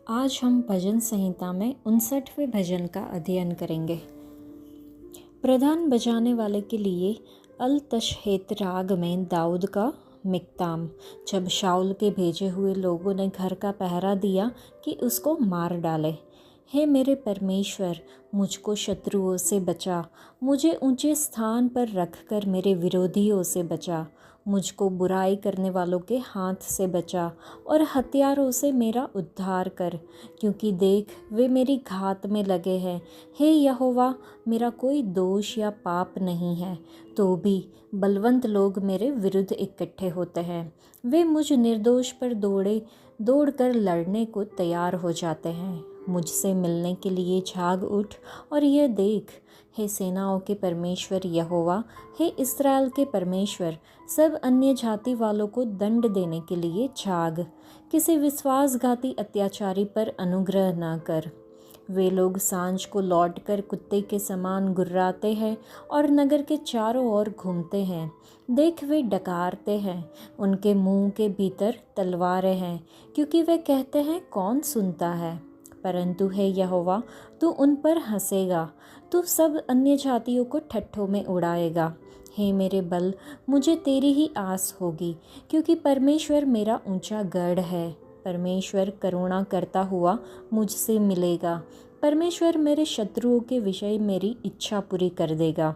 आज हम भजन संहिता में 59वें भजन का अध्ययन करेंगे। प्रधान बजाने वाले के लिए अल तशहेत राग में दाऊद का मिक्ताम। जब शाऊल के भेजे हुए लोगों ने घर का पहरा दिया कि उसको मार डाले। हे मेरे परमेश्वर, मुझको शत्रुओं से बचा, मुझे ऊंचे स्थान पर रखकर मेरे विरोधियों से बचा। मुझको बुराई करने वालों के हाथ से बचा और हत्यारों से मेरा उद्धार कर, क्योंकि देख वे मेरी घात में लगे हैं। हे यहोवा, मेरा कोई दोष या पाप नहीं है, तो भी बलवंत लोग मेरे विरुद्ध इकट्ठे होते हैं। वे मुझ निर्दोष पर दौड़कर लड़ने को तैयार हो जाते हैं। मुझसे मिलने के लिए जाग उठ और यह देख। हे सेनाओं के परमेश्वर यहोवा, हे इस्राएल के परमेश्वर, सब अन्य जाति वालों को दंड देने के लिए जाग। किसी विश्वासघाती अत्याचारी पर अनुग्रह न कर। वे लोग सांझ को लौटकर कुत्ते के समान गुर्राते हैं और नगर के चारों ओर घूमते हैं। देख वे डकारते हैं, उनके मुंह के भीतर तलवारें हैं, क्योंकि वे कहते हैं कौन सुनता है। परंतु हे यहोवा, तू उन पर हंसेगा, तू सब अन्य जातियों को ठट्ठों में उड़ाएगा। हे मेरे बल, मुझे तेरी ही आस होगी, क्योंकि परमेश्वर मेरा ऊंचा गढ़ है। परमेश्वर करुणा करता हुआ मुझसे मिलेगा। परमेश्वर मेरे शत्रुओं के विषय मेरी इच्छा पूरी कर देगा।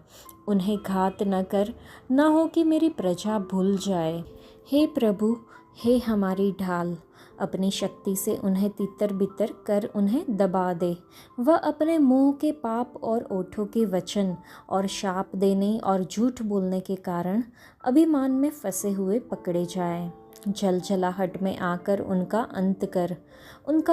उन्हें घात न कर, न हो कि मेरी प्रजा भूल जाए। हे प्रभु, हे हमारी ढाल, अपनी शक्ति से उन्हें तितर बितर कर उन्हें दबा दे। वह अपने मुंह के पाप और ओठों के वचन और शाप देने और झूठ बोलने के कारण अभिमान में फंसे हुए पकड़े जाएं। जलजलाहट में आकर उनका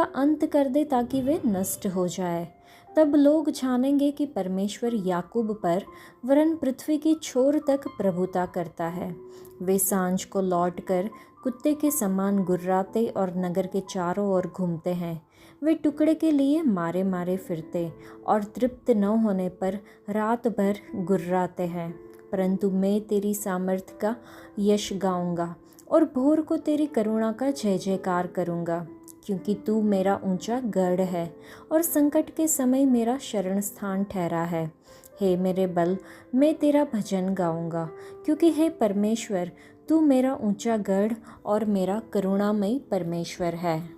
अंत कर दे, ताकि वे नष्ट हो जाए। तब लोग जानेंगे कि परमेश्वर याकूब पर वरन पृथ्वी की छोर तक प्रभुता करता है। वे सांझ को लौटकर कुत्ते के समान गुर्राते और नगर के चारों ओर घूमते हैं। वे टुकड़े के लिए मारे मारे फिरते और तृप्त न होने पर रात भर गुर्राते हैं। परंतु मैं तेरी सामर्थ का यश गाऊंगा और भोर को तेरी करुणा का जय जयकार करूंगा, क्योंकि तू मेरा ऊंचा गढ़ है और संकट के समय मेरा शरण स्थान ठहरा है। हे मेरे बल, मैं तेरा भजन गाऊंगा, क्योंकि हे परमेश्वर, तू मेरा ऊंचा गढ़ और मेरा करुणामयी परमेश्वर है।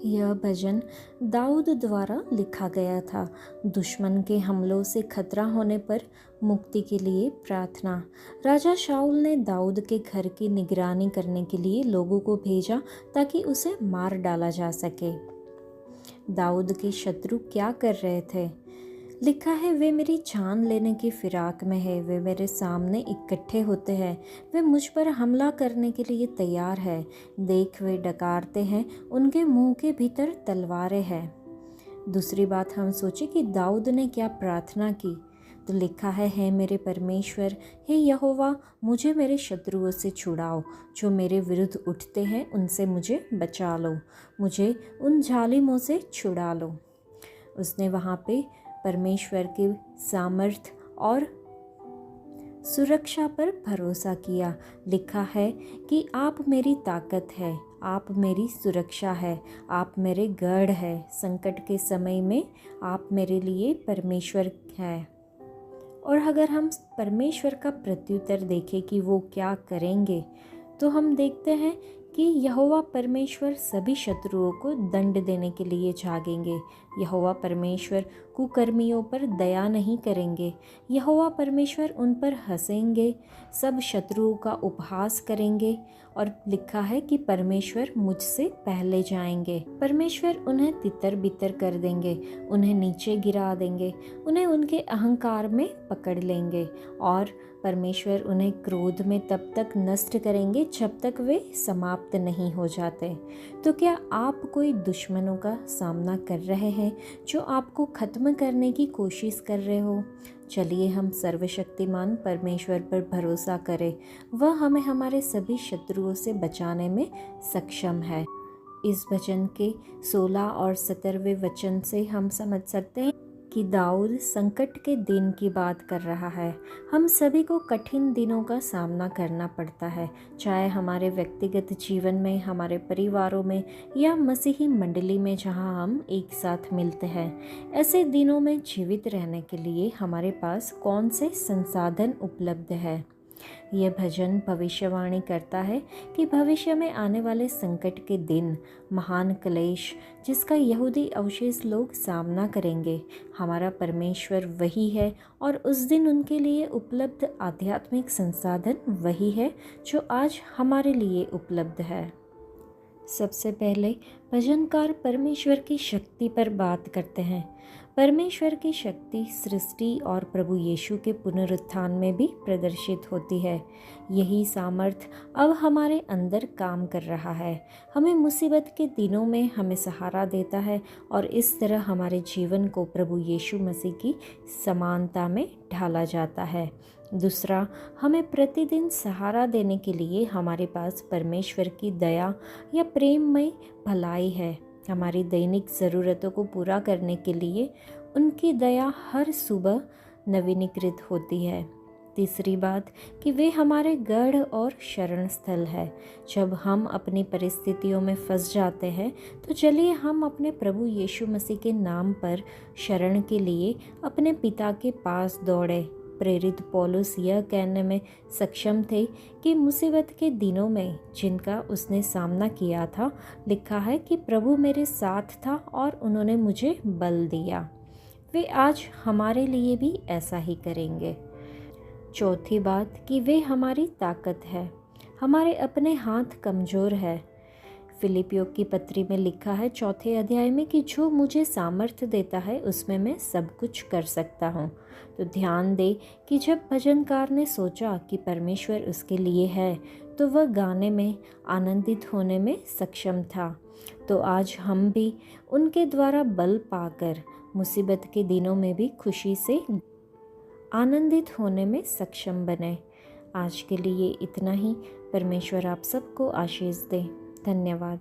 यह भजन दाऊद द्वारा लिखा गया था। दुश्मन के हमलों से खतरा होने पर मुक्ति के लिए प्रार्थना। राजा शाऊल ने दाऊद के घर की निगरानी करने के लिए लोगों को भेजा, ताकि उसे मार डाला जा सके। दाऊद के शत्रु क्या कर रहे थे? लिखा है, वे मेरी जान लेने की फिराक में है, वे मेरे सामने इकट्ठे होते हैं, वे मुझ पर हमला करने के लिए तैयार है। देख वे डकारते हैं, उनके मुंह के भीतर तलवारें हैं। दूसरी बात हम सोचे कि दाऊद ने क्या प्रार्थना की, तो लिखा है, हे मेरे परमेश्वर, हे यहोवा, मुझे मेरे शत्रुओं से छुड़ाओ, जो मेरे विरुद्ध उठते हैं उनसे मुझे बचा लो, मुझे उन जालिमों से छुड़ा लो। उसने वहाँ पे परमेश्वर के सामर्थ और सुरक्षा पर भरोसा किया। लिखा है कि आप मेरी ताकत है, आप मेरी सुरक्षा है, आप मेरे गढ़ है। संकट के समय में आप मेरे लिए परमेश्वर है। और अगर हम परमेश्वर का प्रत्युत्तर देखें कि वो क्या करेंगे, तो हम देखते हैं कि यहोवा परमेश्वर सभी शत्रुओं को दंड देने के लिए जागेंगे। यहोवा परमेश्वर कुकर्मियों पर दया नहीं करेंगे। यहोवा परमेश्वर उन पर हंसेंगे, सब शत्रुओं का उपहास करेंगे। और लिखा है कि परमेश्वर मुझसे पहले जाएंगे। परमेश्वर उन्हें तितर बितर कर देंगे, उन्हें नीचे गिरा देंगे, उन्हें उनके अहंकार में पकड़ लेंगे। और परमेश्वर उन्हें क्रोध में तब तक नष्ट करेंगे जब तक वे समाप्त नहीं हो जाते। तो क्या आप कोई दुश्मनों का सामना कर रहे हैं जो आपको खत्म करने की कोशिश कर रहे हो? चलिए हम सर्वशक्तिमान परमेश्वर पर भरोसा करें, वह हमें हमारे सभी शत्रुओं से बचाने में सक्षम है। इस भजन के 16 और 17वें वचन से हम समझ सकते हैं कि दाऊद संकट के दिन की बात कर रहा है। हम सभी को कठिन दिनों का सामना करना पड़ता है, चाहे हमारे व्यक्तिगत जीवन में, हमारे परिवारों में या मसीही मंडली में जहां हम एक साथ मिलते हैं। ऐसे दिनों में जीवित रहने के लिए हमारे पास कौन से संसाधन उपलब्ध है? यह भजन भविष्यवाणी करता है कि भविष्य में आने वाले संकट के दिन, महान क्लेश जिसका यहूदी अवशेष लोग सामना करेंगे, हमारा परमेश्वर वही है और उस दिन उनके लिए उपलब्ध आध्यात्मिक संसाधन वही है जो आज हमारे लिए उपलब्ध है। सबसे पहले भजनकार परमेश्वर की शक्ति पर बात करते हैं। परमेश्वर की शक्ति सृष्टि और प्रभु यीशु के पुनरुत्थान में भी प्रदर्शित होती है। यही सामर्थ्य अब हमारे अंदर काम कर रहा है, हमें मुसीबत के दिनों में हमें सहारा देता है और इस तरह हमारे जीवन को प्रभु यीशु मसीह की समानता में ढाला जाता है। दूसरा, हमें प्रतिदिन सहारा देने के लिए हमारे पास परमेश्वर की दया या प्रेममय भलाई है। हमारी दैनिक ज़रूरतों को पूरा करने के लिए उनकी दया हर सुबह नवीनीकृत होती है। तीसरी बात कि वे हमारे गढ़ और शरण स्थल है। जब हम अपनी परिस्थितियों में फंस जाते हैं तो चलिए हम अपने प्रभु यीशु मसीह के नाम पर शरण के लिए अपने पिता के पास दौड़े। प्रेरित पौलुस यह कहने में सक्षम थे कि मुसीबत के दिनों में जिनका उसने सामना किया था, लिखा है कि प्रभु मेरे साथ था और उन्होंने मुझे बल दिया। वे आज हमारे लिए भी ऐसा ही करेंगे। चौथी बात कि वे हमारी ताकत है। हमारे अपने हाथ कमज़ोर है। फिलिपियों की पत्री में लिखा है 4 अध्याय में कि जो मुझे सामर्थ्य देता है उसमें मैं सब कुछ कर सकता हूँ। तो ध्यान दे कि जब भजनकार ने सोचा कि परमेश्वर उसके लिए है तो वह गाने में, आनंदित होने में सक्षम था। तो आज हम भी उनके द्वारा बल पाकर मुसीबत के दिनों में भी खुशी से आनंदित होने में सक्षम बने। आज के लिए इतना ही। परमेश्वर आप सबको आशीष दे। धन्यवाद।